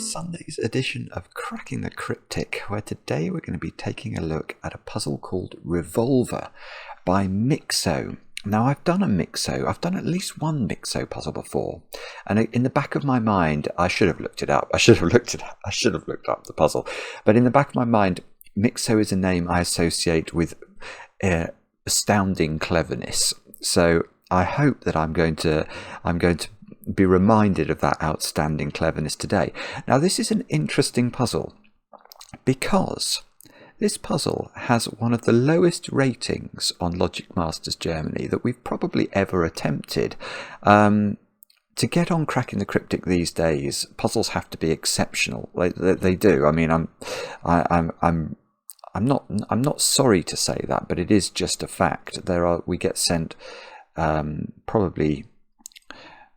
Sunday's edition of Cracking the Cryptic, where today we're going to be taking a look at a puzzle called Revolver by Myxo. Now, I've done at least one Myxo puzzle before, and in the back of my mind, I should have looked up the puzzle, but in the back of my mind, Myxo is a name I associate with astounding cleverness. So I hope that I'm going to be reminded of that outstanding cleverness today. Now, this is an interesting puzzle because this puzzle has one of the lowest ratings on Logic Masters Germany that we've probably ever attempted. To get on Cracking the Cryptic these days, puzzles have to be exceptional. They do. I mean, I'm not sorry to say that, but it is just a fact. We get sent probably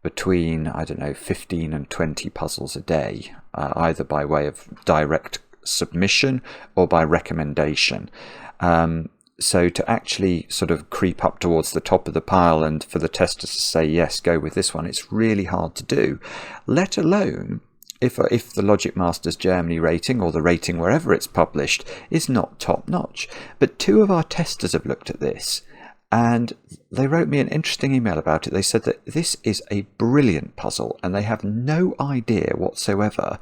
between, 15 and 20 puzzles a day, either by way of direct submission or by recommendation. So to actually sort of creep up towards the top of the pile and for the testers to say, yes, go with this one, it's really hard to do, let alone if the Logic Masters Germany rating, or the rating wherever it's published, is not top notch. But two of our testers have looked at this, and they wrote me an interesting email about it. They said that this is a brilliant puzzle, and they have no idea whatsoever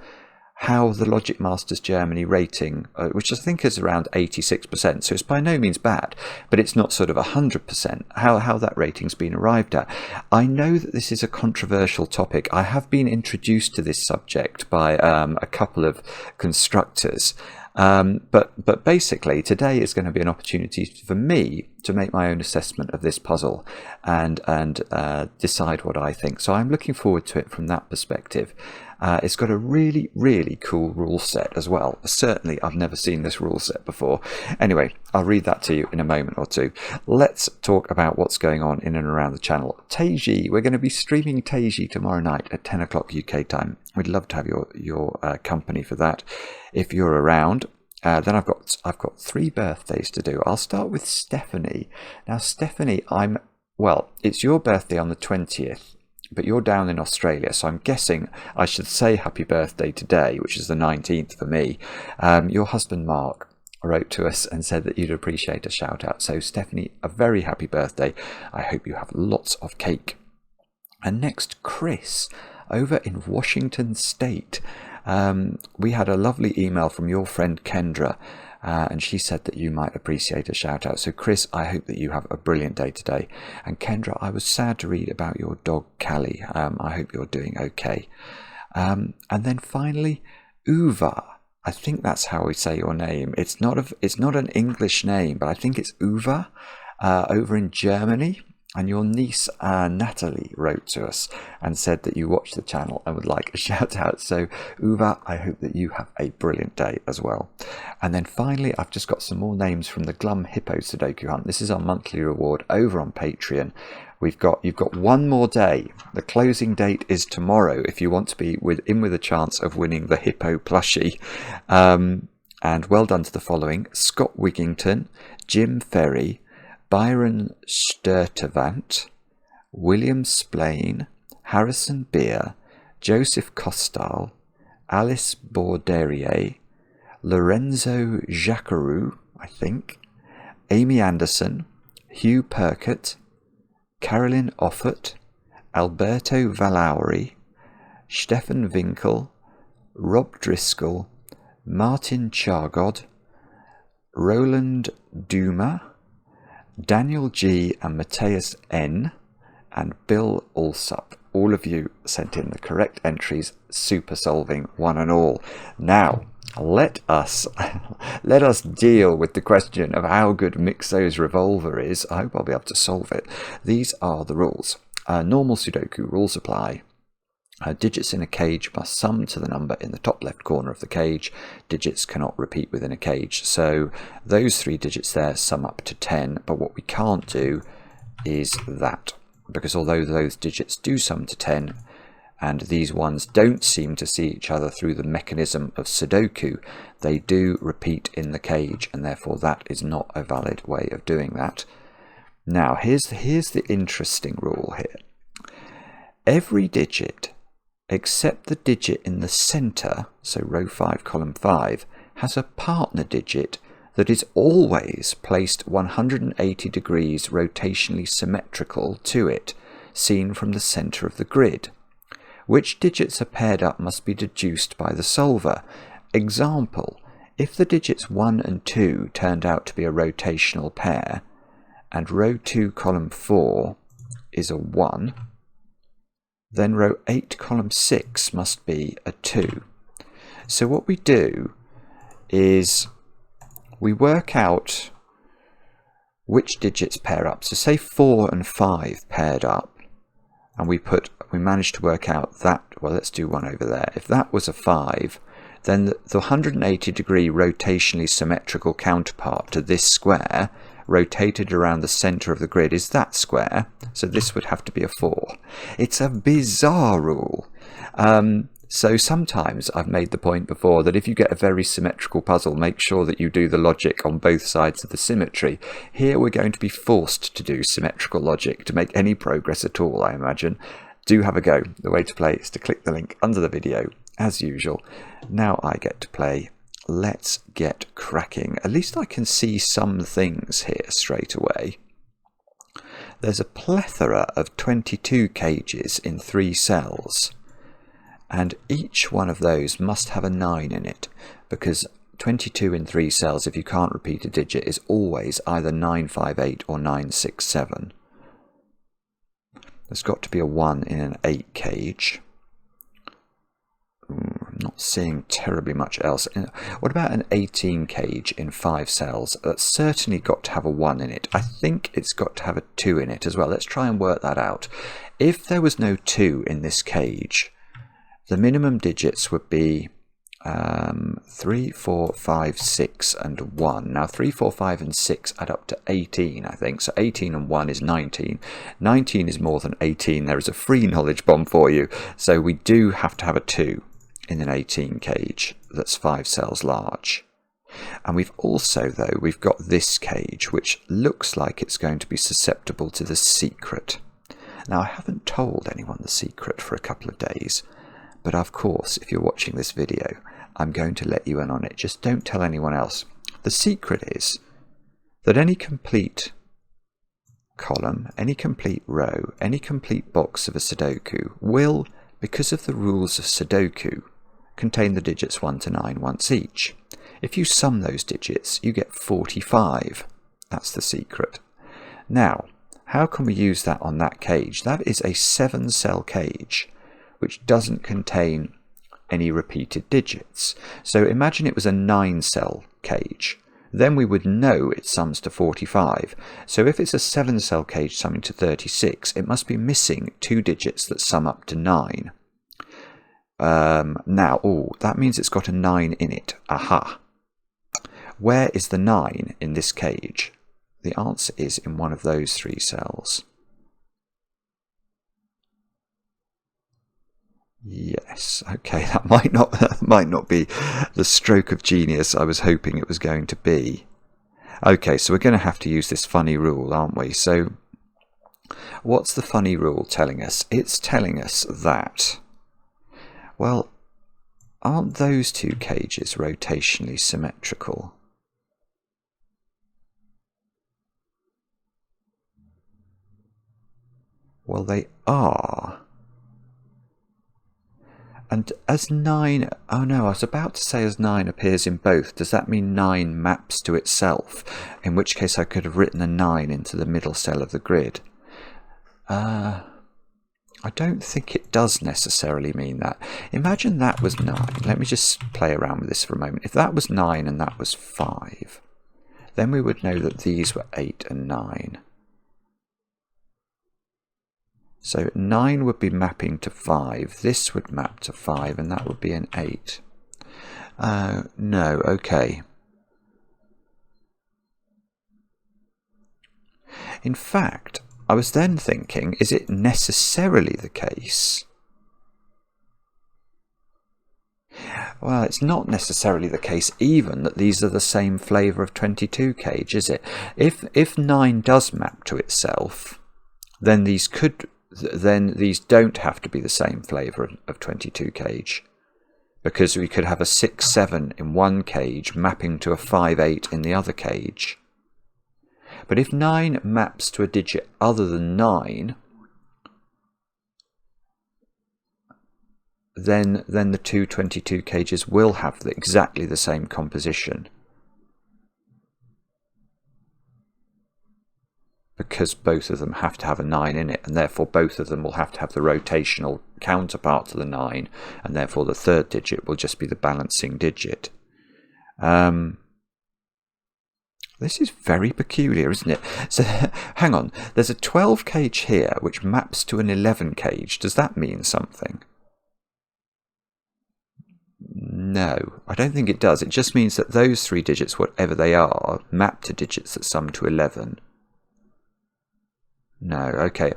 how the Logic Masters Germany rating, which I think is around 86%, so it's by no means bad, but it's not sort of 100%, how that rating's been arrived at. I know that this is a controversial topic. I have been introduced to this subject by a couple of constructors. But basically today is going to be an opportunity for me to make my own assessment of this puzzle and decide what I think. So I'm looking forward to it from that perspective. It's got a really, really cool rule set as well. Certainly I've never seen this rule set before. Anyway, I'll read that to you in a moment or two. Let's talk about what's going on in and around the channel. Taiji, we're going to be streaming Taiji tomorrow night at 10 o'clock UK time. We'd love to have your company for that. If you're around, then I've got 3 birthdays to do. I'll start with Stephanie. Now, Stephanie, it's your birthday on the 20th, but you're down in Australia, so I'm guessing I should say happy birthday today, which is the 19th for me. Your husband Mark wrote to us and said that you'd appreciate a shout out. So Stephanie, a very happy birthday. I hope you have lots of cake. And next, Chris, over in Washington State. We had a lovely email from your friend Kendra, and she said that you might appreciate a shout out. So Chris, I hope that you have a brilliant day today. And Kendra, I was sad to read about your dog Callie. I hope you're doing okay. And then finally, Uva. I think that's how we say your name. It's not an English name, but I think it's Uva, over in Germany. And your niece Natalie wrote to us and said that you watch the channel and would like a shout out. So Uva, I hope that you have a brilliant day as well. And then finally, I've just got some more names from the Glum Hippo Sudoku Hunt. This is our monthly reward over on Patreon. You've got one more day. The closing date is tomorrow if you want to be with a chance of winning the Hippo plushie. And well done to the following: Scott Wigington, Jim Ferry, Byron Sturtevant, William Splain, Harrison Beer, Joseph Costal, Alice Borderier, Lorenzo Jacquarou, I think, Amy Anderson, Hugh Perkett, Carolyn Offert, Alberto Valauri, Stefan Winkel, Rob Driscoll, Martin Chargod, Roland Duma, Daniel G and Matthias N and Bill Alsup. All of you sent in the correct entries, super solving one and all. Now, let us deal with the question of how good Myxo's Revolver is. I hope I'll be able to solve it. These are the rules. Normal Sudoku rules apply. Digits in a cage must sum to the number in the top left corner of the cage. Digits cannot repeat within a cage. So those 3 digits there sum up to 10, but what we can't do is that, because although those digits do sum to 10, and these ones don't seem to see each other through the mechanism of Sudoku, they do repeat in the cage, and therefore that is not a valid way of doing that. Now, here's the interesting rule here. Every digit, except the digit in the center, so row 5, column 5, has a partner digit that is always placed 180 degrees rotationally symmetrical to it, seen from the center of the grid. Which digits are paired up must be deduced by the solver. Example, if the digits 1 and 2 turned out to be a rotational pair, and row 2 column 4 is a 1, then row 8 column 6 must be a 2. So what we do is we work out which digits pair up. So say 4 and 5 paired up, and we managed to work out that, well, let's do one over there. If that was a 5, then the 180 degree rotationally symmetrical counterpart to this square rotated around the center of the grid is that square, so this would have to be a 4. It's a bizarre rule. So sometimes I've made the point before that if you get a very symmetrical puzzle, make sure that you do the logic on both sides of the symmetry. Here we're going to be forced to do symmetrical logic to make any progress at all, I imagine. Do have a go. The way to play is to click the link under the video, as usual. Now I get to play. Let's get cracking. At least I can see some things here straight away. There's a plethora of 22 cages in 3 cells. And each one of those must have a 9 in it, because 22 in 3 cells, if you can't repeat a digit, is always either 958 or 967. There's got to be a 1 in an 8 cage. I'm not seeing terribly much else. What about an 18 cage in 5 cells? That's certainly got to have a 1 in it. I think it's got to have a 2 in it as well. Let's try and work that out. If there was no 2 in this cage, the minimum digits would be 3, 4, 5, 6 and 1. Now 3, 4, 5 and 6 add up to 18, I think. So 18 and 1 is 19. 19 is more than 18. There is a free knowledge bomb for you. So we do have to have a 2 in an 18 cage that's 5 cells large. And we've also, though, we've got this cage, which looks like it's going to be susceptible to the secret. Now, I haven't told anyone the secret for a couple of days. But of course, if you're watching this video, I'm going to let you in on it. Just don't tell anyone else. The secret is that any complete column, any complete row, any complete box of a Sudoku will, because of the rules of Sudoku, contain the digits 1 to 9 once each. If you sum those digits, you get 45. That's the secret. Now, how can we use that on that cage? That is a 7-cell cage, which doesn't contain any repeated digits. So imagine it was a 9-cell cage. Then we would know it sums to 45. So if it's a 7-cell cage summing to 36, it must be missing 2 digits that sum up to 9. That means it's got a 9 in it. Aha! Where is the 9 in this cage? The answer is in one of those 3 cells. Yes, okay, that might not be the stroke of genius I was hoping it was going to be. Okay, so we're going to have to use this funny rule, aren't we? So what's the funny rule telling us? It's telling us that, well, aren't those 2 cages rotationally symmetrical? Well, they are. And as 9, oh no, I was about to say as 9 appears in both, does that mean 9 maps to itself? In which case I could have written a 9 into the middle cell of the grid. I don't think it does necessarily mean that. Imagine that was 9. Let me just play around with this for a moment. If that was 9 and that was 5, then we would know that these were 8 and 9. So 9 would be mapping to 5. This would map to 5, and that would be an 8. No, okay. In fact, I was then thinking, is it necessarily the case? Well, it's not necessarily the case even that these are the same flavour of 22 cage, is it? If 9 does map to itself, then these don't have to be the same flavour of 22 cage, because we could have a 6-7 in one cage mapping to a 5-8 in the other cage. But if 9 maps to a digit other than 9, then the two 22 cages will have exactly the same composition, because both of them have to have a 9 in it, and therefore both of them will have to have the rotational counterpart to the 9, and therefore the third digit will just be the balancing digit. This is very peculiar, isn't it? So, hang on, there's a 12 cage here which maps to an 11 cage. Does that mean something? No, I don't think it does. It just means that those three digits, whatever they are, map to digits that sum to 11. No, okay.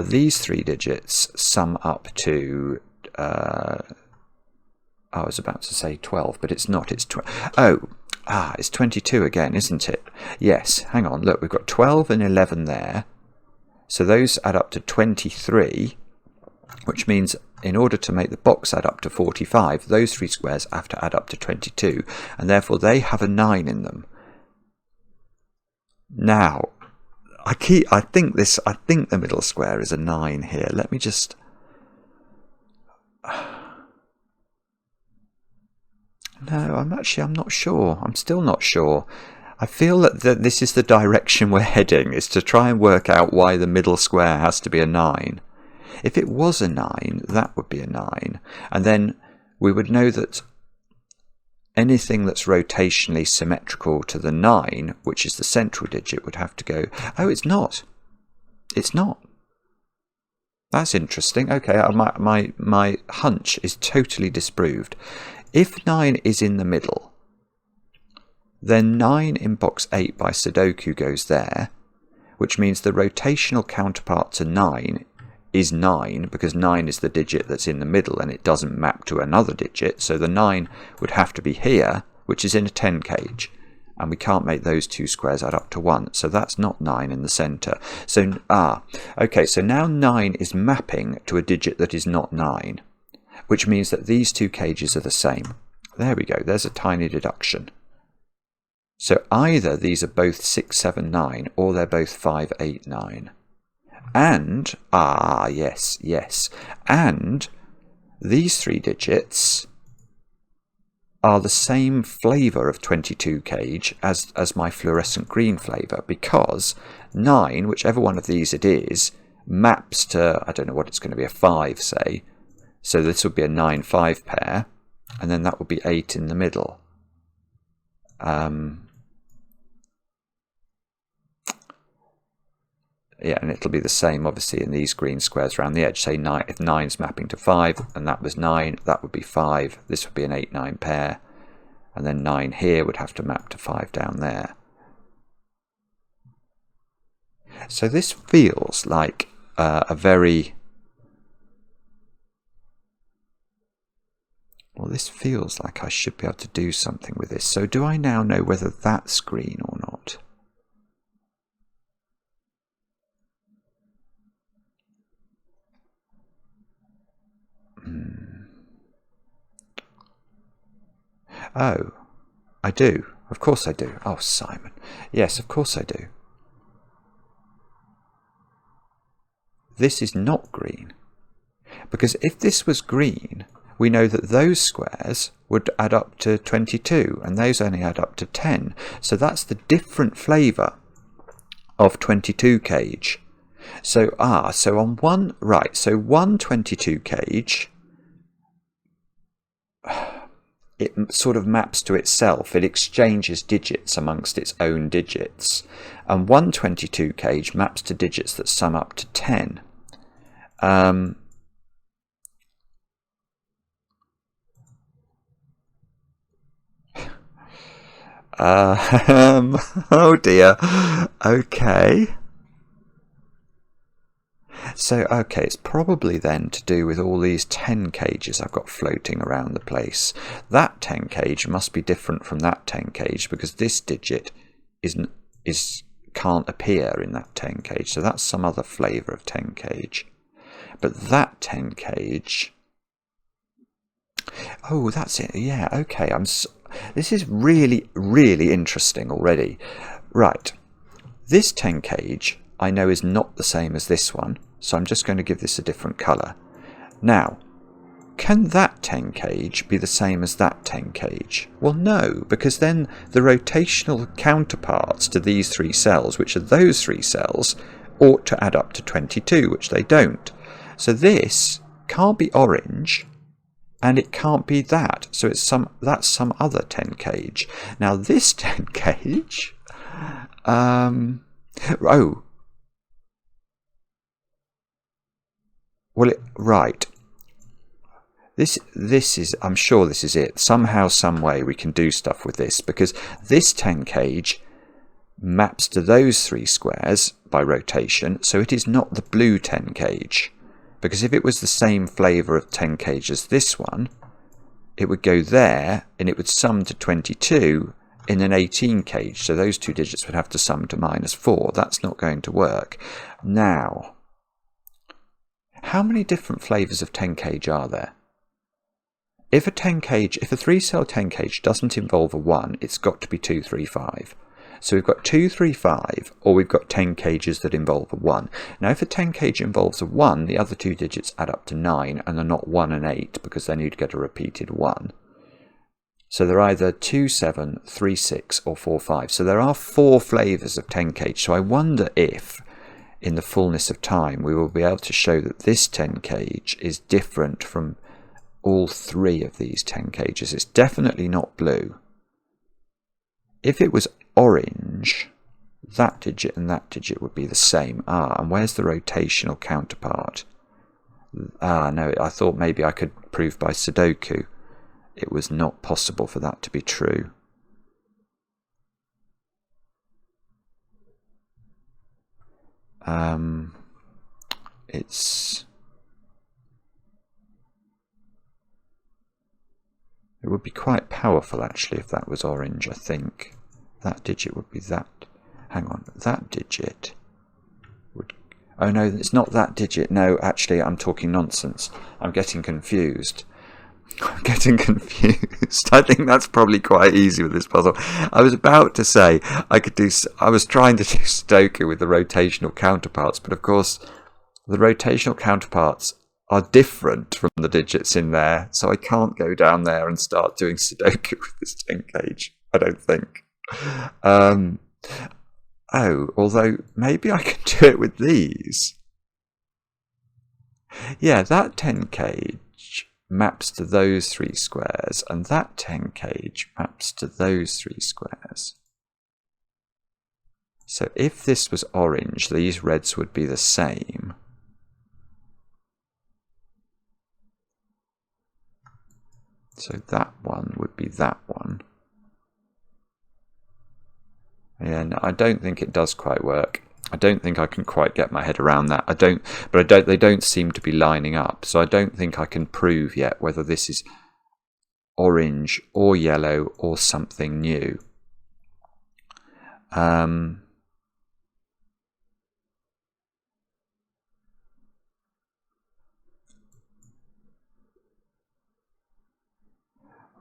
These three digits sum up to... I was about to say 12, but it's not. It's 12. It's 22 again, isn't it? Yes, hang on. Look, we've got 12 and 11 there. So those add up to 23, which means in order to make the box add up to 45, those three squares have to add up to 22, and therefore they have a 9 in them. Now, I think the middle square is a 9 here. Let me just... No, I'm not sure. I'm still not sure. I feel that this is the direction we're heading, is to try and work out why the middle square has to be a 9. If it was a 9, that would be a 9. And then we would know that anything that's rotationally symmetrical to the 9, which is the central digit, would have to go... Oh, it's not. It's not. That's interesting. Okay, my hunch is totally disproved. If 9 is in the middle, then 9 in box 8 by Sudoku goes there, which means the rotational counterpart to 9 is 9, because 9 is the digit that's in the middle and it doesn't map to another digit, so the 9 would have to be here, which is in a 10 cage, and we can't make those two squares add up to 1, so that's not 9 in the centre. So, okay, so now 9 is mapping to a digit that is not 9, which means that these two cages are the same. There we go, there's a tiny deduction. So either these are both 6, 7, 9, or they're both 5, 8, 9. And, yes, and these three digits are the same flavour of 22 cage as my fluorescent green flavour, because 9, whichever one of these it is, maps to, I don't know what it's going to be, a 5, say. So this would be a 9-5 pair, and then that would be 8 in the middle. Yeah, and it'll be the same, obviously, in these green squares around the edge. Say 9, if 9's mapping to 5, and that was 9, that would be 5. This would be an 8-9 pair. And then 9 here would have to map to 5 down there. So this feels like a very... Well, this feels like I should be able to do something with this. So do I now know whether that's green or not? Oh, I do. Of course I do. Oh, Simon. Yes, of course I do. This is not green. Because if this was green, we know that those squares would add up to 22, and those only add up to 10. So that's the different flavour of 22 cage. So, so on one, right, so one 22 cage... it sort of maps to itself. It exchanges digits amongst its own digits. And 122 cage maps to digits that sum up to 10. Oh dear. Okay. So, okay, it's probably then to do with all these 10 cages I've got floating around the place. That 10 cage must be different from that 10 cage because this digit can't appear in that 10 cage. So that's some other flavour of 10 cage. But that 10 cage... Oh, that's it. Yeah, okay. This is really, really interesting already. Right. This 10 cage I know is not the same as this one, so I'm just going to give this a different colour. Now, can that 10 cage be the same as that 10 cage? Well, no, because then the rotational counterparts to these three cells, which are those three cells, ought to add up to 22, which they don't. So this can't be orange, and it can't be that. So that's some other 10 cage. Now this 10 cage... oh. Well, right. This is, I'm sure this is it. Somehow, some way we can do stuff with this, because this 10 cage maps to those three squares by rotation, so it is not the blue 10 cage. Because if it was the same flavour of 10 cage as this one, it would go there and it would sum to 22 in an 18 cage. So those two digits would have to sum to -4. That's not going to work. Now, how many different flavours of 10 cage are there? If a 3-cell 10 cage doesn't involve a 1, it's got to be 2, 3, 5. So we've got 2, 3, 5, or we've got 10 cages that involve a 1. Now if a 10 cage involves a 1, the other two digits add up to 9, and they're not 1 and 8, because then you'd get a repeated 1. So they're either 2, 7, 3, 6, or 4, 5. So there are 4 flavours of 10 cage. So I wonder if, in the fullness of time, we will be able to show that this 10 cage is different from all 3 of these 10 cages. It's definitely not blue. If it was orange, that digit and that digit would be the same. And where's the rotational counterpart? No, I thought maybe I could prove by sudoku. It was not possible for that to be true. It would be quite powerful, actually, if that was orange, I think. That digit would be that. Hang on, that digit would... Oh, no, it's not that digit. No, actually, I'm talking nonsense. I'm getting confused. I'm getting confused. I think that's probably quite easy with this puzzle. I was about to say I was trying to do Sudoku with the rotational counterparts, but of course, the rotational counterparts are different from the digits in there, so I can't go down there and start doing Sudoku with this 10 cage, I don't think. Although maybe I can do it with these. Yeah, that 10 cage maps to those 3 squares, and that 10 cage maps to those 3 squares. So if this was orange, these reds would be the same. So that one would be that one. Yeah, no, I don't think it does quite work. I don't think I can quite get my head around that. They don't seem to be lining up. So I don't think I can prove yet whether this is orange or yellow or something new.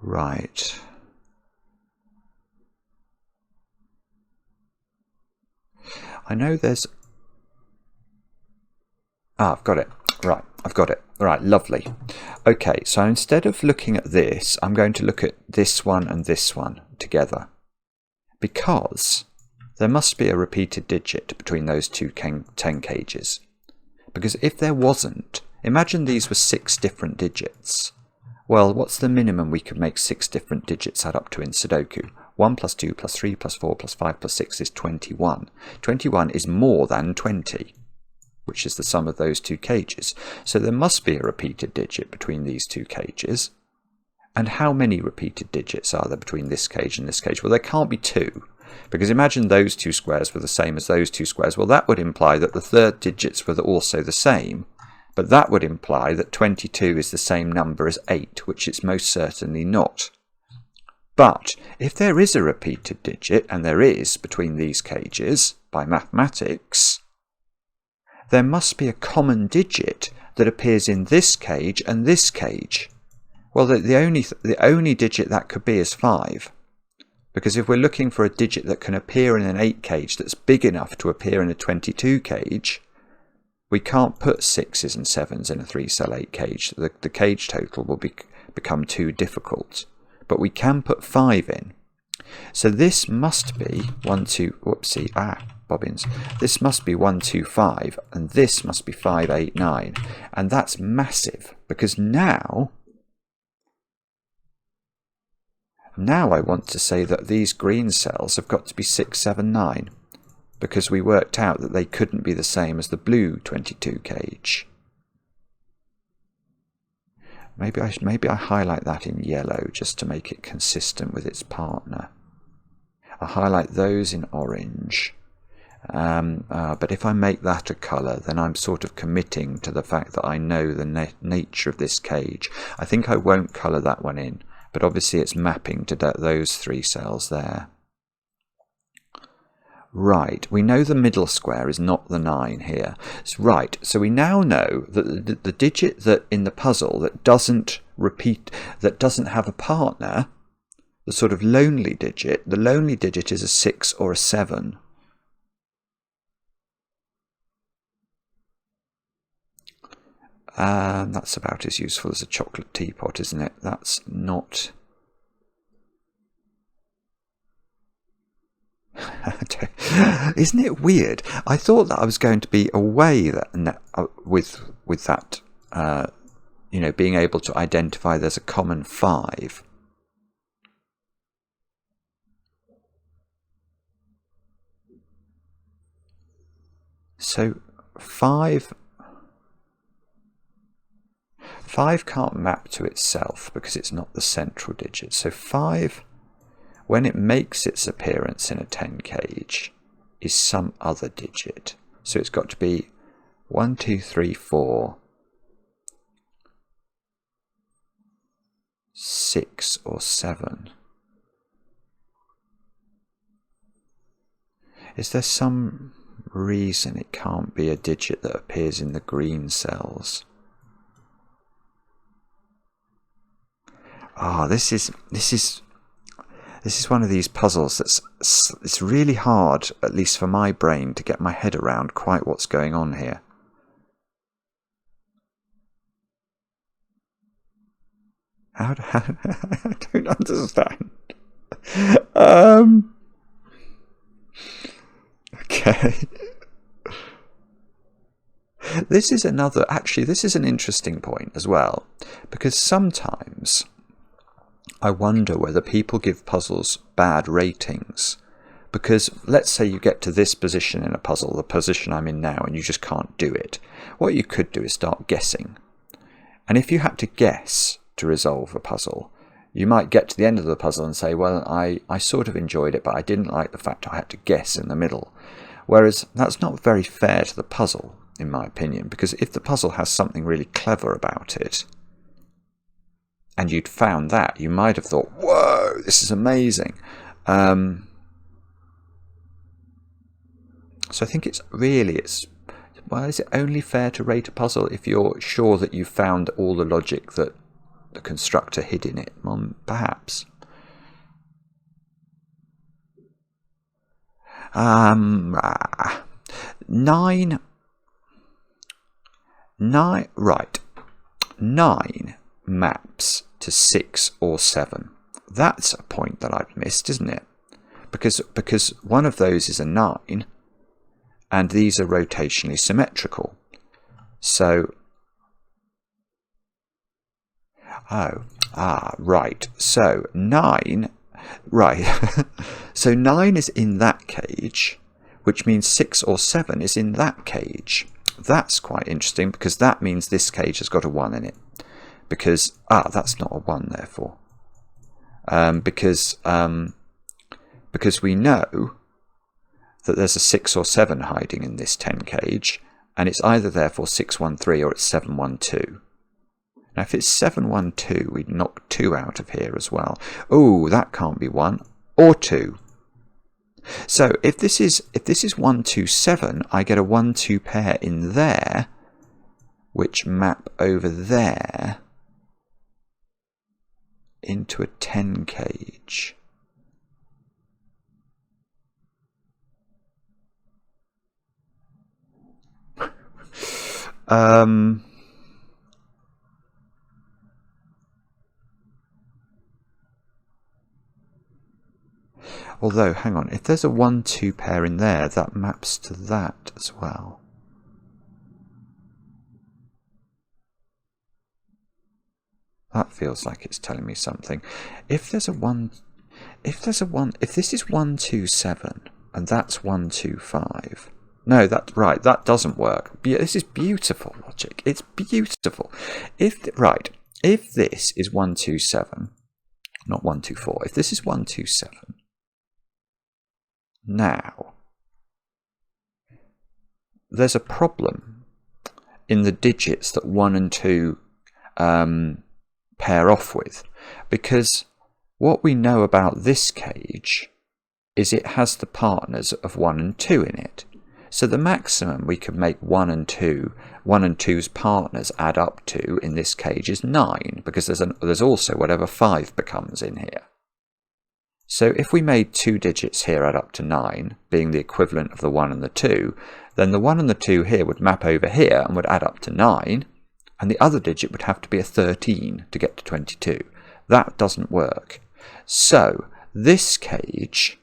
Right. I know there's... I've got it. Right, I've got it. Right, lovely. Okay, so instead of looking at this, I'm going to look at this one and this one together. Because there must be a repeated digit between those two 10 cages. Because if there wasn't, imagine these were 6 different digits. Well, what's the minimum we could make 6 different digits add up to in Sudoku? 1 plus 2 plus 3 plus 4 plus 5 plus 6 is 21. 21 is more than 20. which is the sum of those two cages. So there must be a repeated digit between these two cages. And how many repeated digits are there between this cage and this cage? Well, there can't be two, because imagine those two squares were the same as those two squares. Well, that would imply that the third digits were also the same, but that would imply that 22 is the same number as 8, which it's most certainly not. But if there is a repeated digit, and there is between these cages by mathematics, there must be a common digit that appears in this cage and this cage. Well, the only digit that could be is 5. Because if we're looking for a digit that can appear in an 8 cage that's big enough to appear in a 22 cage, we can't put 6s and 7s in a 3-cell 8 cage. The cage total will become too difficult. But we can put 5 in. So this must be 1, 2, whoopsie, bobbins. This must be 1, 2, 5, and this must be 5, 8, 9. And that's massive, because now I want to say that these green cells have got to be 6, 7, 9, because we worked out that they couldn't be the same as the blue 22 cage. Maybe I highlight that in yellow just to make it consistent with its partner. I'll highlight those in orange. But if I make that a colour, then I'm sort of committing to the fact that I know the nature of this cage. I think I won't colour that one in, but obviously it's mapping to those 3 cells there. Right, we know the middle square is not the 9 here. Right, so we now know that the digit that in the puzzle that doesn't repeat, that doesn't have a partner, the sort of lonely digit, the lonely digit is a 6 or a 7. That's about as useful as a chocolate teapot, isn't it? That's not... Isn't it weird? I thought that I was going to be away with that, being able to identify there's a common 5. So 5 can't map to itself because it's not the central digit. So 5, when it makes its appearance in a 10 cage, is some other digit. So it's got to be 1, 2, 3, 4, 6 or 7. Is there some reason it can't be a digit that appears in the green cells? This is one of these puzzles it's really hard, at least for my brain, to get my head around quite what's going on here. I don't understand. Okay. This is an interesting point as well, because sometimes I wonder whether people give puzzles bad ratings, because let's say you get to this position in a puzzle, the position I'm in now, and you just can't do it. What you could do is start guessing. And if you had to guess to resolve a puzzle, you might get to the end of the puzzle and say, well, I sort of enjoyed it, but I didn't like the fact I had to guess in the middle. Whereas that's not very fair to the puzzle, in my opinion, because if the puzzle has something really clever about it, and you'd found that, you might have thought, whoa, this is amazing. So I think is it only fair to rate a puzzle if you're sure that you've found all the logic that the constructor hid in it? Perhaps. 9, right. 9 maps to 6 or 7. That's a point that I've missed, isn't it? Because one of those is a 9, and these are rotationally symmetrical. So, right. So 9, right. So 9 is in that cage, which means 6 or 7 is in that cage. That's quite interesting, because that means this cage has got a 1 in it. Because, that's not a 1, therefore. Because we know that there's a 6 or 7 hiding in this 10 cage, and it's either therefore 613 or it's 712. Now if it's 712, we'd knock 2 out of here as well. Oh, that can't be 1 or 2. So if this is 127, I get a 1-2 pair in there, which map over there into a 10 cage. Although, hang on, if there's a 1-2 pair in there, that maps to that as well. That feels like it's telling me something. If this is 127 and that's 125. No, that's right, that doesn't work. This is beautiful logic. It's beautiful. If this is 127, not 124, if this is 127, now there's a problem in the digits that 1 and 2 pair off with, because what we know about this cage is it has the partners of 1 and 2 in it. So the maximum we could make 1 and 2's partners add up to in this cage is 9, because there's also whatever 5 becomes in here. So if we made 2 digits here add up to 9, being the equivalent of the 1 and the 2, then the 1 and the 2 here would map over here and would add up to 9, and the other digit would have to be a 13 to get to 22. That doesn't work. So this cage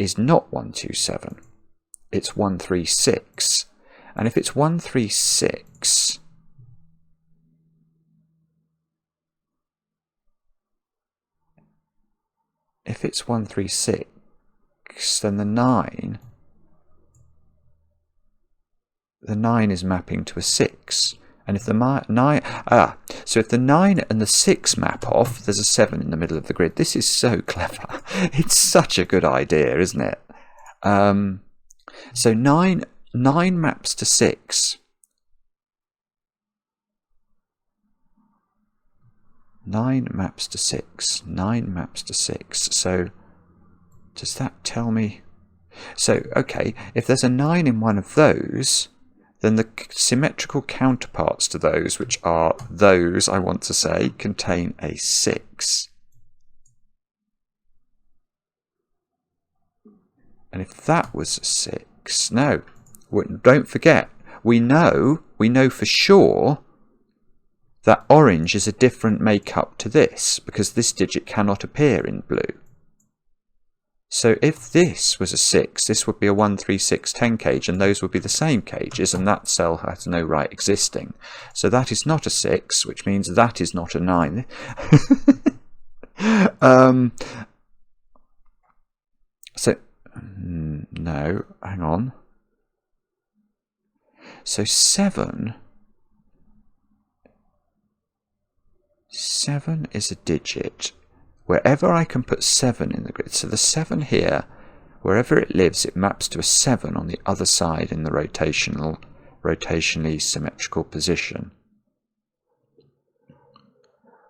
is not 127. It's 136. And if it's 136, then the 9 is mapping to a 6. And if the 9, so if the 9 and the 6 map off, there's a 7 in the middle of the grid. This is so clever. It's such a good idea, isn't it? So 9 maps to 6. 9 maps to 6. 9 maps to 6. So does that tell me? So, okay, if there's a 9 in one of those, then the symmetrical counterparts to those, which are those, I want to say, contain a 6. And if that was a 6, no, don't forget, we know for sure that orange is a different makeup to this, because this digit cannot appear in blue. So if this was a 6, this would be a 1, 3, 6, 10 cage, and those would be the same cages, and that cell has no right existing. So that is not a 6, which means that is not a 9. So, no, hang on. So 7 is a digit wherever I can put 7 in the grid. So the 7 here, wherever it lives, it maps to a 7 on the other side in the rotationally symmetrical position.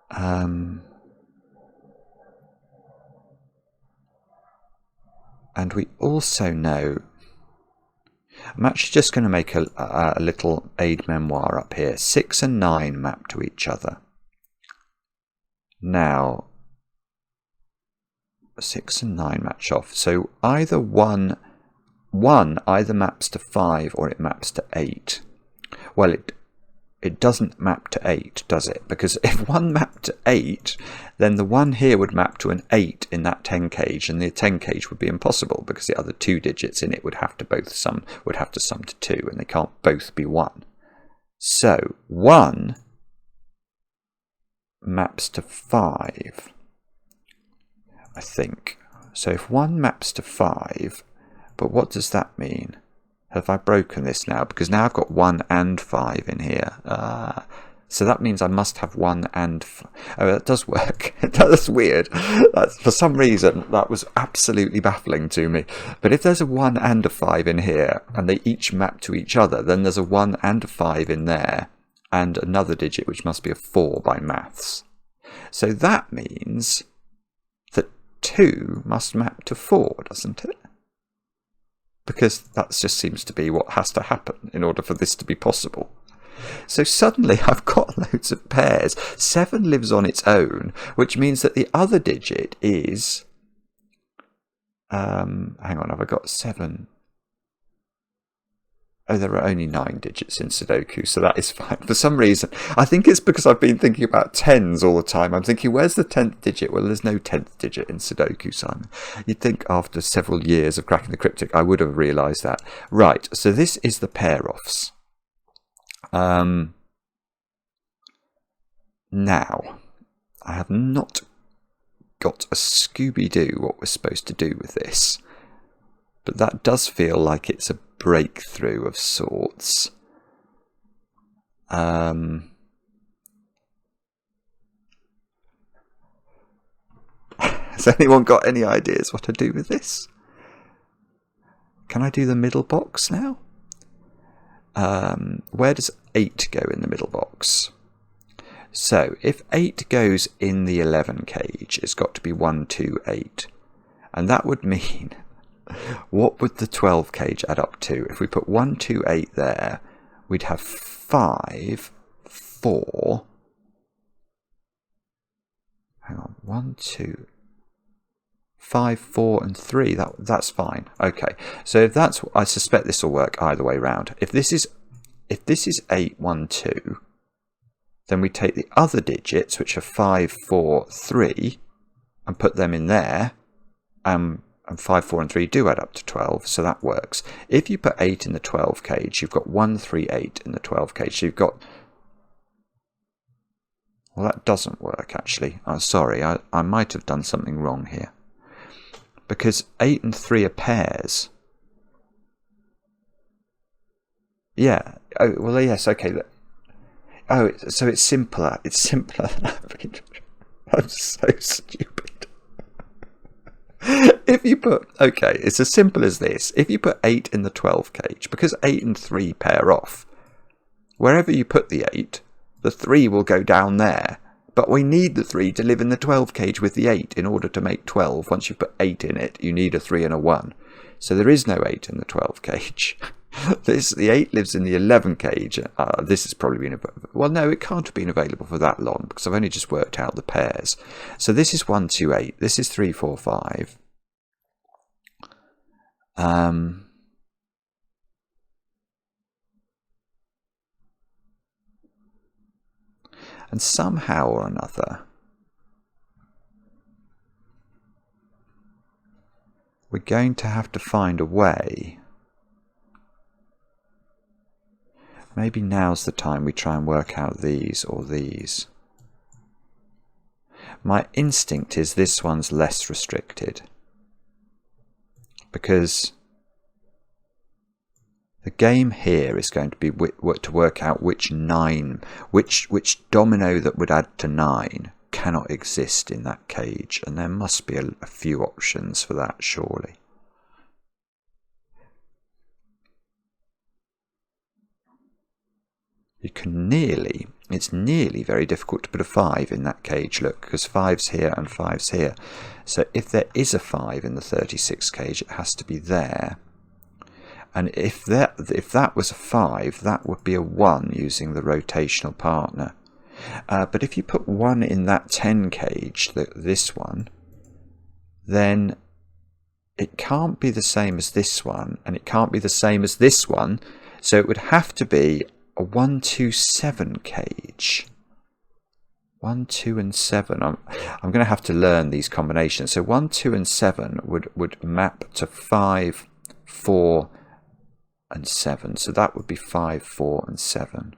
And we also know, I'm actually just going to make a little aid memoir up here. 6 and 9 map to each other. Now, 6 and 9 match off. So either one either maps to 5 or it maps to 8. Well, it doesn't map to 8, does it? Because if 1 mapped to 8, then the 1 here would map to an 8 in that 10 cage, and the 10 cage would be impossible because the other 2 digits in it would have to sum to 2, and they can't both be 1. So 1 maps to 5. I think. So if 1 maps to 5, but what does that mean? Have I broken this now? Because now I've got 1 and 5 in here. So that means I must have 1 and... Oh, that does work. That's weird. That's, for some reason, that was absolutely baffling to me. But if there's a 1 and a 5 in here, and they each map to each other, then there's a 1 and a 5 in there, and another digit, which must be a 4 by maths. So that means that 2 must map to 4, doesn't it? Because that just seems to be what has to happen in order for this to be possible. So suddenly I've got loads of pairs. 7 lives on its own, which means that the other digit is... hang on, have I got 7? Oh, there are only 9 digits in Sudoku, so that is fine. For some reason, I think it's because I've been thinking about 10s all the time. I'm thinking, where's the 10th digit? Well, there's no 10th digit in Sudoku, Simon. You'd think after several years of cracking the cryptic, I would have realised that. Right, so this is the pair-offs. Now, I have not got a Scooby-Doo what we're supposed to do with this, but that does feel like it's a breakthrough of sorts. Has anyone got any ideas what to do with this? Can I do the middle box now? Where does 8 go in the middle box? So if 8 goes in the 11 cage, it's got to be 1, 2, 8. And that would mean, what would the 12 cage add up to? If we put 1, 2, 8 there, we'd have 5, 4. Hang on, 1, 2, 5, 4 and 3. That's fine. Okay, so if that's, I suspect this will work either way round. If this is 8, 1, 2, then we take the other digits, which are 5, 4, 3, and put them in there, and 5, 4 and 3 do add up to 12, so that works. If you put 8 in the 12 cage, you've got 1, 3, 8 in the 12 cage, so you've got... Well, that doesn't work, actually. I'm sorry, I might have done something wrong here. Because 8 and 3 are pairs. Yeah. Oh, well, yes, okay. Oh, so it's simpler. It's simpler than I'm so stupid. If you put... Okay, it's as simple as this. If you put 8 in the 12 cage, because 8 and 3 pair off, wherever you put the 8, the 3 will go down there. But we need the 3 to live in the 12 cage with the 8 in order to make 12. Once you put 8 in it, you need a 3 and a 1. So there is no 8 in the 12 cage. The 8 lives in the 11 cage. This has probably been... Well, no, it can't have been available for that long because I've only just worked out the pairs. So this is 1, 2, 8. This is 3, 4, 5. And somehow or another, we're going to have to find a way. Maybe now's the time we try and work out these or these. My instinct is this one's less restricted, because the game here is going to be to work out which domino that would add to 9 cannot exist in that cage, and there must be a few options for that, surely. You can nearly, it's nearly very difficult to put a 5 in that cage, look, because 5's here and 5's here. So if there is a 5 in the 36 cage, it has to be there. And if that was a 5, that would be a 1 using the rotational partner. But if you put 1 in that 10 cage, this one, then it can't be the same as this one, and it can't be the same as this one, so it would have to be a 1, 2, 7 cage. 1, 2 and 7. I'm going to have to learn these combinations. So 1, 2 and 7 would map to 5, 4 and 7. So that would be 5, 4 and 7.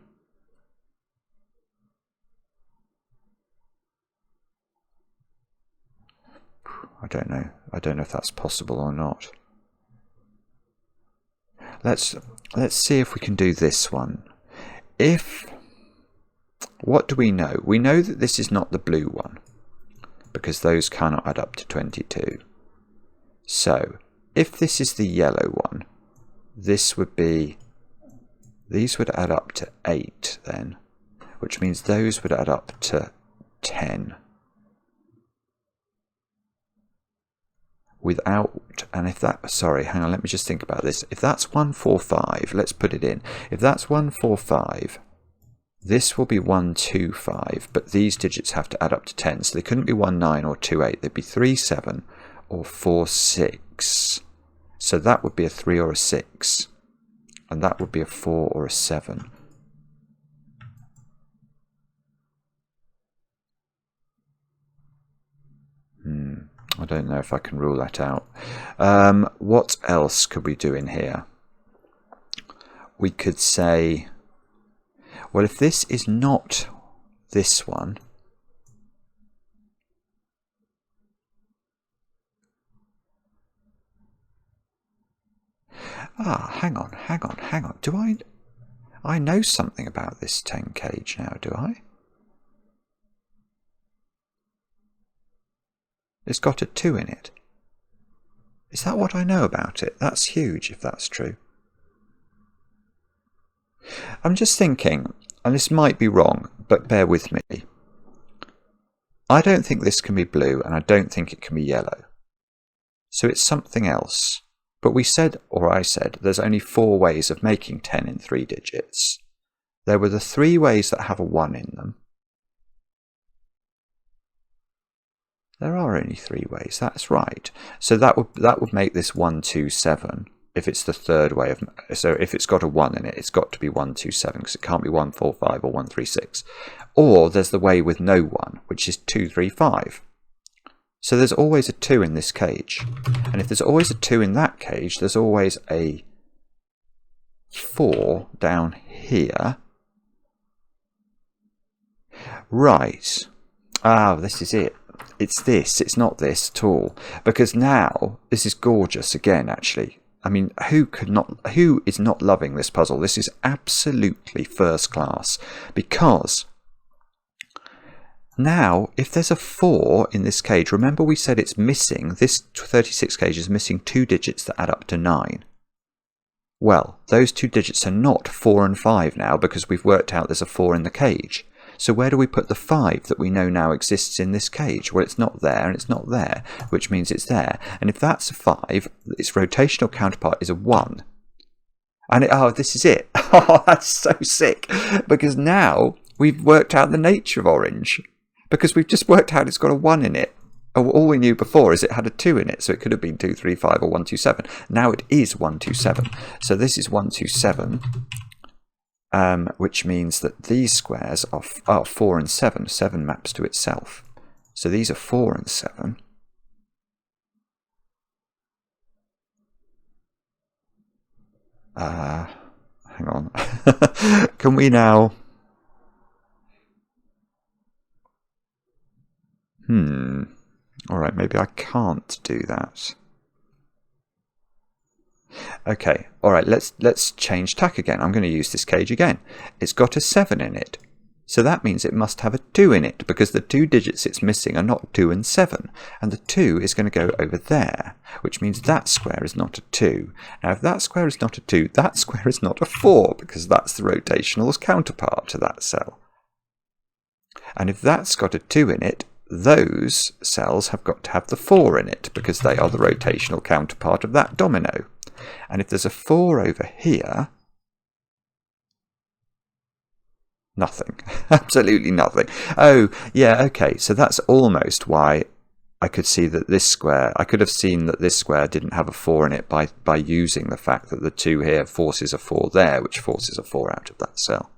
I don't know if that's possible or not. let's see if we can do this one. What do we know? We know that this is not the blue one, because those cannot add up to 22. So, if this is the yellow one, these would add up to 8 then, which means those would add up to 10. And if that, sorry, hang on, let me just think about this. If that's 145, let's put it in. If that's 145, this will be 125, but these digits have to add up to 10, so they couldn't be 19 or 28. They'd be 37 or 46. So that would be a 3 or a 6, and that would be a 4 or a 7. I don't know if I can rule that out. What else could we do in here? We could say, well, if this is not this one, hang on. Do I know something about this 10 cage now, do I? It's got a 2 in it. Is that what I know about it? That's huge if that's true. I'm just thinking, and this might be wrong, but bear with me. I don't think this can be blue, and I don't think it can be yellow. So it's something else. But we said, or I said, there's only 4 ways of making 10 in 3 digits. There were the 3 ways that have a 1 in them. There are only 3 ways, that's right. So that would make this 127 if it's the third way of, so if it's got a 1 in it, it's got to be 127 because it can't be 145 or 136. Or there's the way with no 1, which is 235. So there's always a 2 in this cage. And if there's always a 2 in that cage, there's always a 4 down here. Right. This is it. It's this, it's not this at all. Because now, this is gorgeous again, actually. I mean, who is not loving this puzzle? This is absolutely first class. Because now, if there's a 4 in this cage, remember we said it's missing, this 36 cage is missing 2 digits that add up to 9. Well, those 2 digits are not 4 and 5 now because we've worked out there's a 4 in the cage. So where do we put the 5 that we know now exists in this cage? Well, it's not there and it's not there, which means it's there. And if that's a 5, its rotational counterpart is a 1. And this is it. Oh, that's so sick. Because now we've worked out the nature of orange. Because we've just worked out it's got a 1 in it. All we knew before is it had a 2 in it, so it could have been 235 or 127. Now it is 127. So this is 127. Which means that these squares are 4 and 7. 7 maps to itself. So these are 4 and 7. Hang on. Can we now... Alright, maybe I can't do that. Okay, alright, let's change tack again. I'm going to use this cage again. It's got a 7 in it. So that means it must have a 2 in it, because the 2 digits it's missing are not 2 and 7. And the 2 is going to go over there, which means that square is not a 2. Now, if that square is not a 2, that square is not a 4, because that's the rotational's counterpart to that cell. And if that's got a 2 in it, those cells have got to have the 4 in it, because they are the rotational counterpart of that domino. And if there's a 4 over here, nothing. Absolutely nothing. Oh, yeah, okay. So that's almost why I could see that this square, I could have seen that this square didn't have a 4 in it by using the fact that the 2 here forces a 4 there, which forces a 4 out of that cell.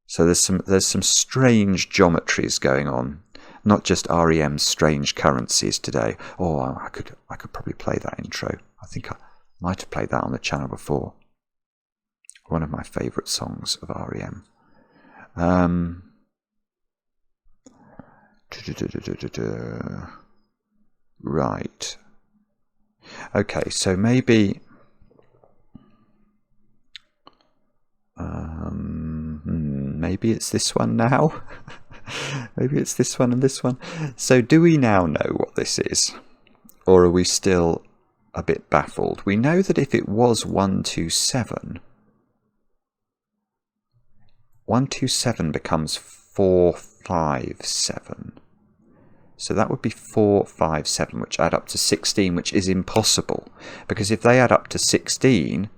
So there's some strange geometries going on. Not just REM's strange currencies today. Oh, I could probably play that intro. I think I might have played that on the channel before. One of my favourite songs of REM. Right. Okay, so maybe maybe it's this one now. Maybe it's this one and this one. So do we now know what this is? Or are we still a bit baffled? We know that if it was 127, 127 becomes 457. So that would be 457, which add up to 16, which is impossible. Because if they add up to 16,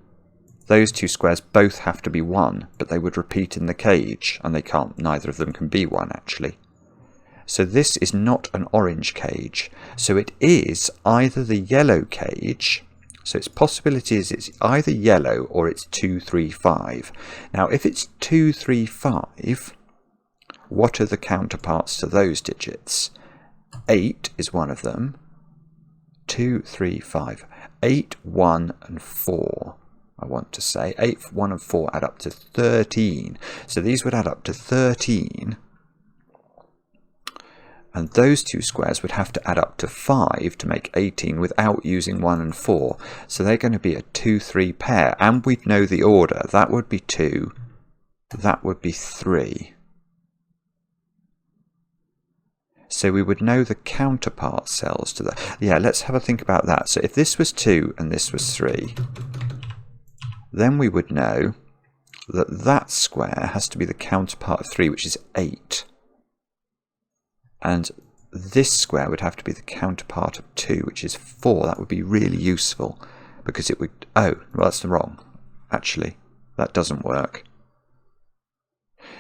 those two squares both have to be 1, but they would repeat in the cage, and they can't. Neither of them can be 1, actually. So this is not an orange cage. So it is either the yellow cage. So its possibility is it's either yellow or it's 235. Now, if it's 235, what are the counterparts to those digits? 8 is one of them. 2, 3, 5. 8, 1, and 4. I want to say 8, 1, and 4 add up to 13. So these would add up to 13. And those two squares would have to add up to 5 to make 18 without using 1 and 4. So they're going to be a 2, 3 pair. And we'd know the order. That would be 2. That would be 3. So we would know the counterpart cells to that. Yeah, let's have a think about that. So if this was 2 and this was 3, then we would know that that square has to be the counterpart of 3, which is 8. And this square would have to be the counterpart of 2, which is 4. That would be really useful because it would... Oh, well, that's wrong. Actually, that doesn't work.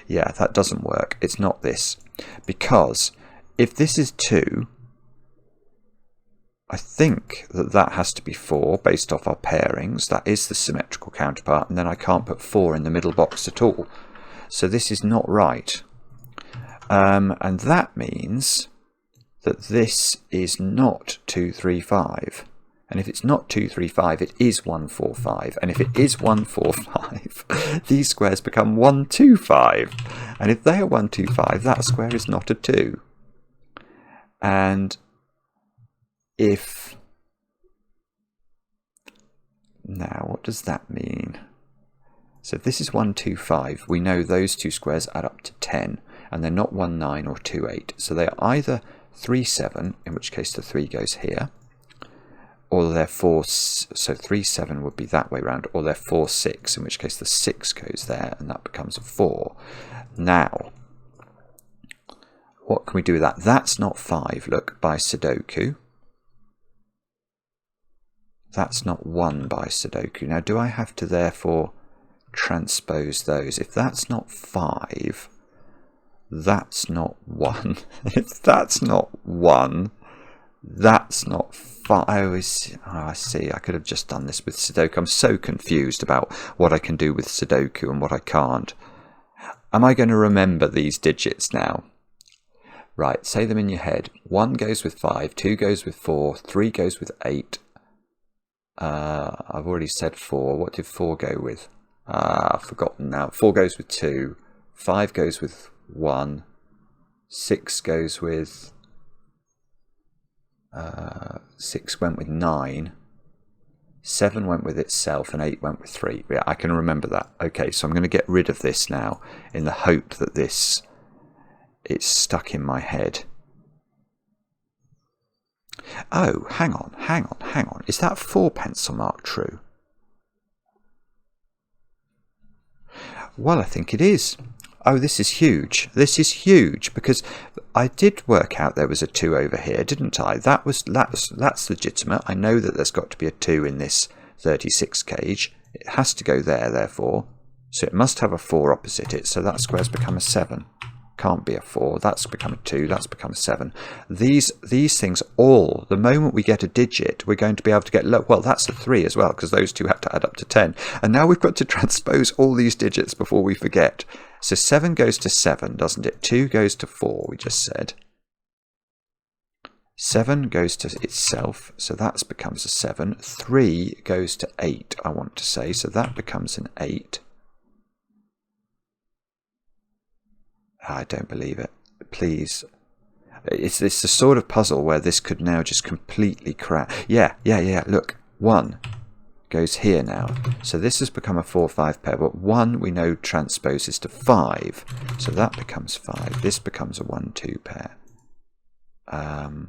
Yeah, that doesn't work. It's not this. Because if this is 2, I think that that has to be 4 based off our pairings. That is the symmetrical counterpart. And then I can't put 4 in the middle box at all. So this is not right. And that means that this is not 235. And if it's not 235, it is 145. And if it is 145, these squares become 125. And if they are 125, that square is not a 2. And if... Now, what does that mean? So if this is 125, we know those two squares add up to 10. And they're not 19 or 28. So they are either 37, in which case the 3 goes here, or they're 4, so 37 would be that way round, or they're 4, 6, in which case the 6 goes there, and that becomes a 4. Now, what can we do with that? That's not 5, look, by sudoku. That's not 1 by sudoku. Now, do I have to therefore transpose those? If that's not 5... That's not 1. If that's not 1, that's not 5. Oh, I see. I could have just done this with Sudoku. I'm so confused about what I can do with Sudoku and what I can't. Am I going to remember these digits now? Right, say them in your head. 1 goes with 5, 2 goes with 4, 3 goes with 8. I've already said 4. What did 4 go with? I've forgotten now. 4 goes with 2, 5 goes with 1, 6 goes with 6 went with 9, 7 went with itself, and 8 went with 3. Yeah, I can remember that. Okay, so I'm going to get rid of this now in the hope that it's stuck in my head. Oh, hang on. Is that 4 pencil mark true? Well, I think it is. Oh, this is huge. This is huge because I did work out there was a 2 over here, didn't I? That's legitimate. I know that there's got to be a 2 in this 36 cage. It has to go there, therefore. So it must have a 4 opposite it. So that square's become a 7. Can't be a 4. That's become a 2. That's become a 7. These things all, the moment we get a digit, we're going to be able to get low. Well, that's a 3 as well, because those two have to add up to 10. And now we've got to transpose all these digits before we forget. So 7 goes to 7, doesn't it? 2 goes to 4, we just said. 7 goes to itself, so that becomes a 7. 3 goes to 8, I want to say, so that becomes an 8. I don't believe it. Please. It's the sort of puzzle where this could now just completely crash. Yeah. Look. 1, goes here now. So this has become a 4-5 pair, but 1 we know transposes to 5. So that becomes 5. This becomes a 1-2 pair. 5.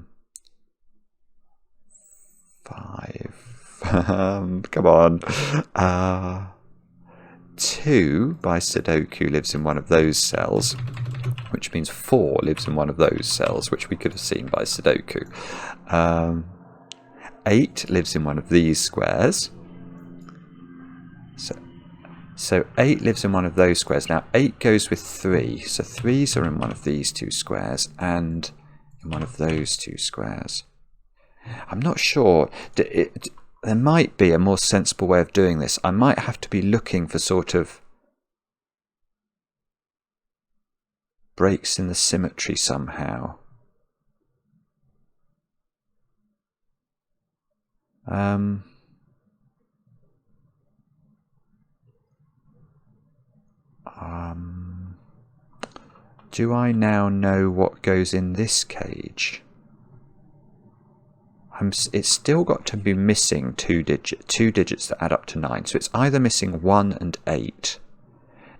Come on. 2 by sudoku lives in one of those cells, which means 4 lives in one of those cells, which we could have seen by sudoku. 8 lives in one of these squares. So 8 lives in one of those squares. Now 8 goes with 3, so 3s are in one of these 2 squares and in one of those 2 squares. I'm not sure. There might be a more sensible way of doing this. I might have to be looking for sort of breaks in the symmetry somehow. Do I now know what goes in this cage? It's still got to be missing two digits that add up to 9. So it's either missing 1 and 8.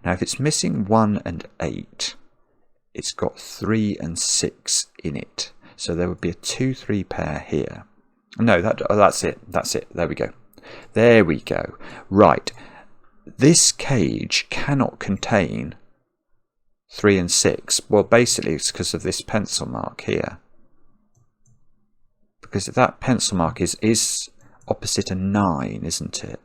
Now if it's missing 1 and 8, it's got 3 and 6 in it. So there would be a 2-3 pair here. No, that's it. That's it. There we go. There we go. Right. This cage cannot contain 3 and 6. Well, basically it's because of this pencil mark here. Because that pencil mark is opposite a 9, isn't it?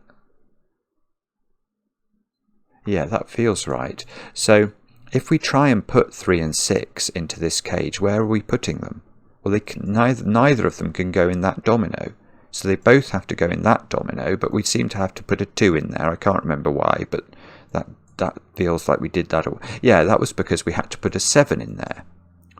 Yeah, that feels right. So if we try and put 3 and 6 into this cage, where are we putting them? Well, neither of them can go in that domino. So they both have to go in that domino, but we seem to have to put a 2 in there. I can't remember why, but that feels like we did that. Yeah, that was because we had to put a 7 in there.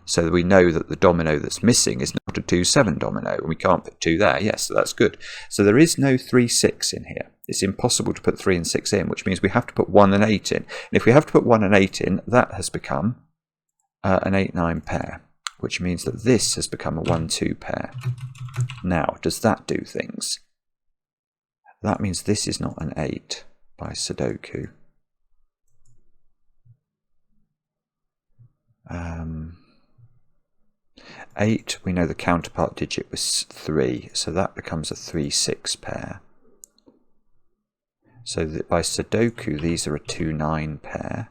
So we know that the domino that's missing is not a 2-7 domino, and we can't put 2 there. Yes, so that's good. So there is no 3-6 in here. It's impossible to put 3 and 6 in, which means we have to put 1 and 8 in. And if we have to put 1 and 8 in, that has become an 8-9 pair, which means that this has become a 1-2 pair. Now, does that do things? That means this is not an 8 by sudoku. 8, we know the counterpart digit was 3, so that becomes a 3-6 pair. So that by sudoku, these are a 2-9 pair.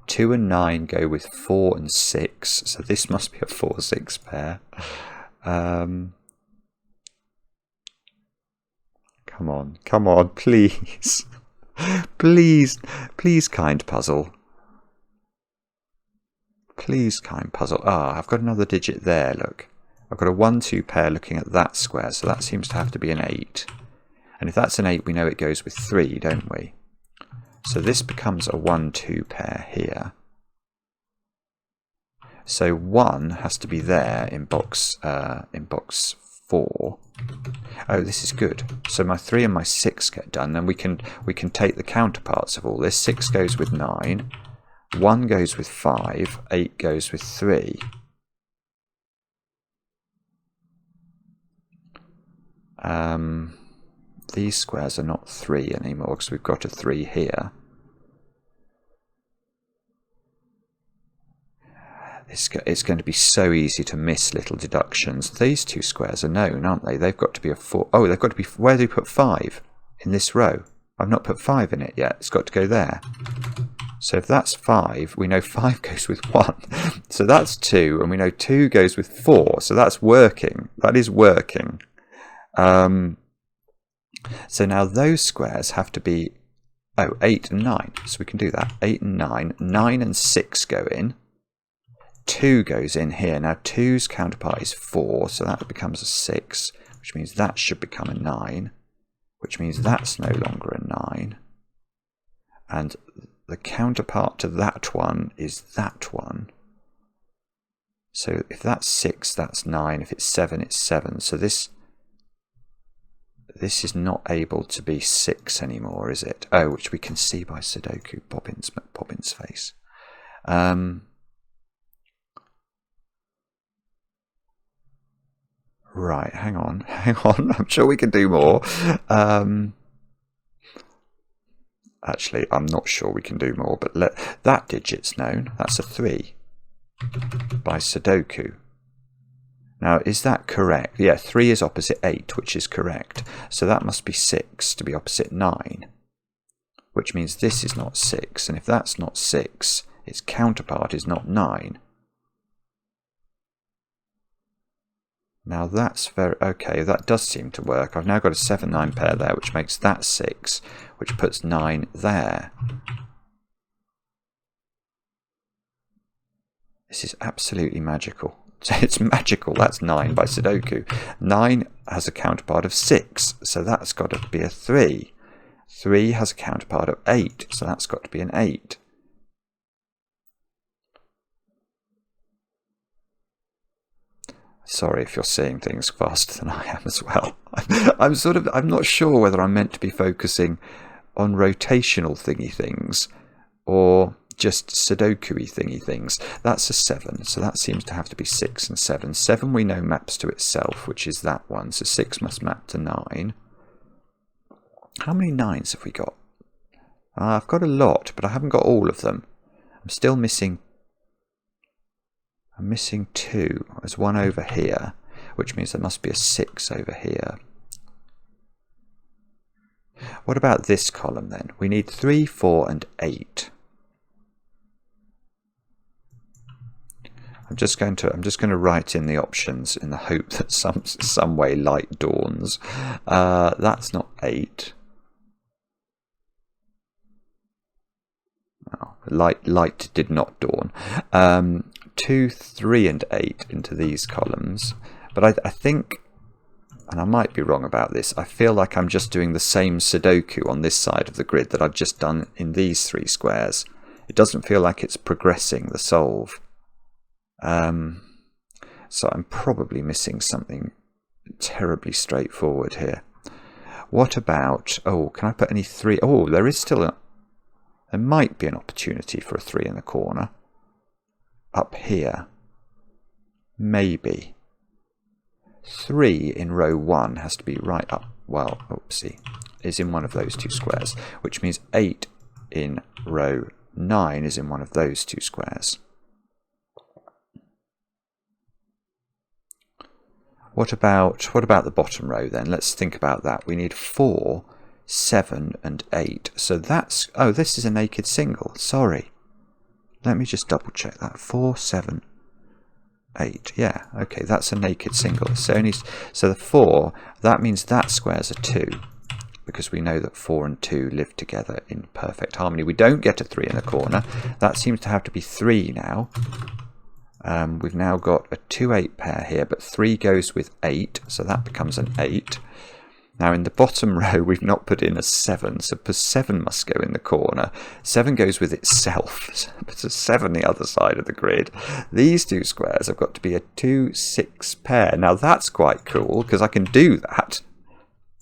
2 and 9 go with 4 and 6, so this must be a 4-6 pair. Come on, please. Please, kind puzzle. Please, kind puzzle. Ah, I've got another digit there, look. I've got a 1-2 pair looking at that square, so that seems to have to be an 8. And if that's an 8, we know it goes with 3, don't we? So this becomes a 1-2 pair here. So 1 has to be there in box 4. Oh, this is good. So my 3 and my 6 get done, and we can take the counterparts of all this. 6 goes with 9. 1 goes with 5, 8 goes with 3. These squares are not 3 anymore because we've got a 3 here. It's going to be so easy to miss little deductions. These 2 squares are known, aren't they? They've got to be a 4. Oh, they've got to be. Where do we put 5? In this row. I've not put 5 in it yet. It's got to go there. So if that's 5, we know 5 goes with 1. So that's 2, and we know 2 goes with 4. So that's working. That is working. So now those squares have to be 8 and 9. So we can do that. 8 and 9. 9 and 6 go in. 2 goes in here. Now 2's counterpart is 4, so that becomes a 6, which means that should become a 9, which means that's no longer a 9. And the counterpart to that one is that one. So if that's 6, that's 9. If it's 7, it's 7. So this is not able to be 6 anymore, is it? Oh, which we can see by sudoku, Bobbin's face. Right, hang on. I'm sure we can do more. Actually, I'm not sure we can do more, but that digit's known. That's a 3 by sudoku. Now, is that correct? Yeah, 3 is opposite 8, which is correct. So that must be 6 to be opposite 9, which means this is not 6. And if that's not 6, its counterpart is not 9. Now that's very... okay, that does seem to work. I've now got a 7-9 pair there, which makes that 6, which puts 9 there. This is absolutely magical. It's magical. That's 9 by sudoku. 9 has a counterpart of 6, so that's got to be a 3. 3 has a counterpart of 8, so that's got to be an 8. Sorry if you're seeing things faster than I am as well. I'm not sure whether I'm meant to be focusing on rotational thingy things or just sudoku-y thingy things. That's a 7, so that seems to have to be 6 and 7. 7 we know maps to itself, which is that one, so 6 must map to 9. How many 9s have we got? I've got a lot, but I haven't got all of them. I'm still missing... I'm missing 2. There's 1 over here, which means there must be a 6 over here. What about this column then? We need 3, 4 and 8. I'm just going to write in the options in the hope that some way light dawns. That's not 8. Oh, light did not dawn. 2, 3 and 8 into these columns, but I think, and I might be wrong about this, I feel like I'm just doing the same sudoku on this side of the grid that I've just done in these 3 squares. It doesn't feel like it's progressing the solve. So I'm probably missing something terribly straightforward here. What about, oh, can I put any 3? Oh, there is still there might be an opportunity for a 3 in the corner. Up here. Maybe. 3 in row 1 has to be right up, well, oopsie, is in one of those 2 squares, which means 8 in row 9 is in one of those 2 squares. What about the bottom row then? Let's think about that. We need 4, 7 and 8. So that's, oh, this is a naked single. Sorry. Let me just double check that. 4, 7, 8. Yeah, okay, that's a naked single. So the 4, that means that square's a 2, because we know that 4 and 2 live together in perfect harmony. We don't get a 3 in the corner. That seems to have to be 3 now. We've now got a 2-8 pair here, but 3 goes with 8, so that becomes an 8. Now in the bottom row we've not put in a 7, so 7 must go in the corner. 7 goes with itself, but a 7 the other side of the grid. These 2 squares have got to be a 2-6 pair. Now that's quite cool, because I can do that.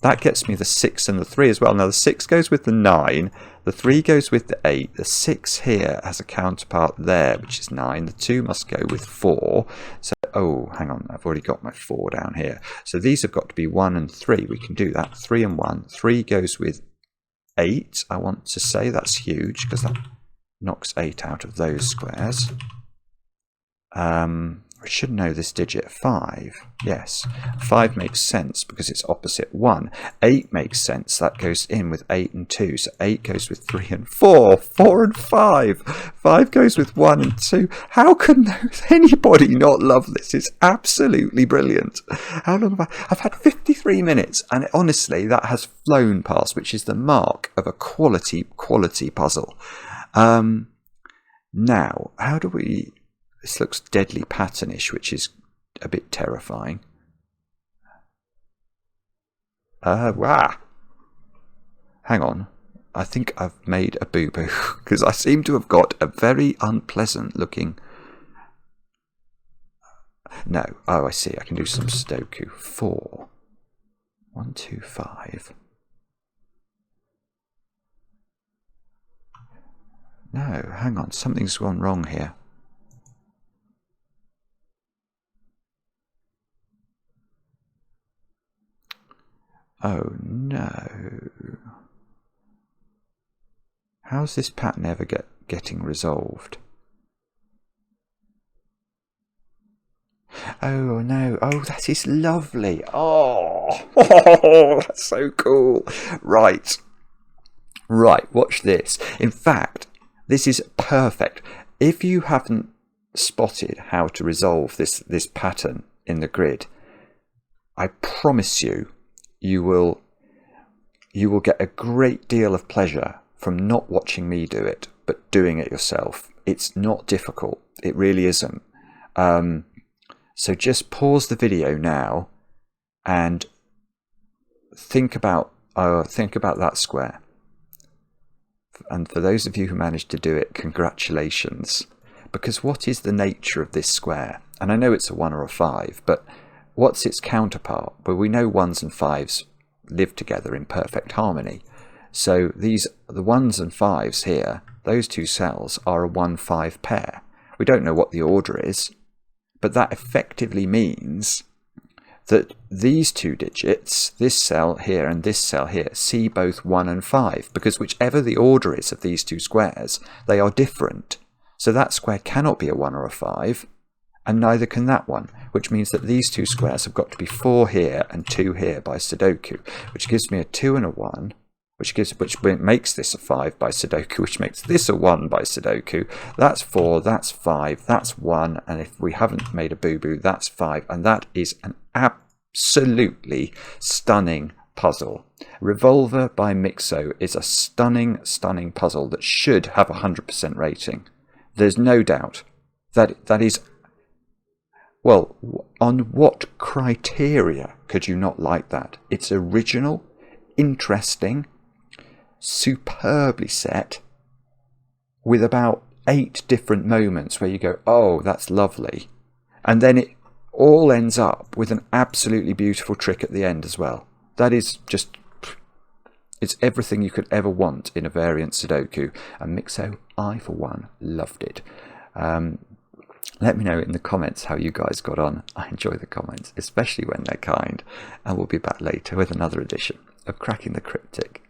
That gets me the 6 and the 3 as well. Now the 6 goes with the 9, the 3 goes with the 8, the 6 here has a counterpart there, which is 9, the 2 must go with 4. So, oh, hang on, I've already got my 4 down here. So these have got to be 1 and 3. We can do that, 3 and 1. 3 goes with 8, I want to say. That's huge, because that knocks 8 out of those squares. I should know this digit. 5. Yes. 5 makes sense because it's opposite 1. 8 makes sense. That goes in with 8 and 2. So 8 goes with 3 and 4. 4 and 5. 5 goes with 1 and 2. How can anybody not love this? It's absolutely brilliant. How long have I've had 53 minutes, and honestly, that has flown past, which is the mark of a quality puzzle. Now, how do we... This looks deadly patternish, which is a bit terrifying. Wow. Hang on. I think I've made a boo-boo, because I seem to have got a very unpleasant looking... No. Oh, I see. I can do some sudoku. 4. 1, 2, 5. No, hang on. Something's gone wrong here. Oh no. How's this pattern ever getting resolved? Oh no. Oh, that is lovely. Oh, that's so cool. Right. Right, watch this. In fact, this is perfect. If you haven't spotted how to resolve this pattern in the grid, I promise you, you will get a great deal of pleasure from not watching me do it, but doing it yourself. It's not difficult. It really isn't. So just pause the video now and think about that square. And for those of you who managed to do it, congratulations. Because what is the nature of this square? And I know it's a 1 or a 5, but what's its counterpart? Well, we know 1s and 5s live together in perfect harmony. So the 1s and 5s here, those two cells are a 1-5 pair. We don't know what the order is, but that effectively means that these two digits, this cell here and this cell here, see both 1 and 5, because whichever the order is of these two squares, they are different. So that square cannot be a 1 or a 5, and neither can that one, which means that these two squares have got to be 4 here and 2 here by sudoku, which gives me a 2 and a 1, which makes this a 5 by sudoku, which makes this a 1 by sudoku. That's 4, that's 5, that's 1, and if we haven't made a boo-boo, that's 5, and that is an absolutely stunning puzzle. Revolver by Myxo is a stunning, stunning puzzle that should have a 100% rating. There's no doubt that is. Well, on what criteria could you not like that? It's original, interesting, superbly set, with about 8 different moments where you go, oh, that's lovely. And then it all ends up with an absolutely beautiful trick at the end as well. That is just, it's everything you could ever want in a variant Sudoku. And Myxo, I for one, loved it. Let me know in the comments how you guys got on. I enjoy the comments, especially when they're kind. And we'll be back later with another edition of Cracking the Cryptic.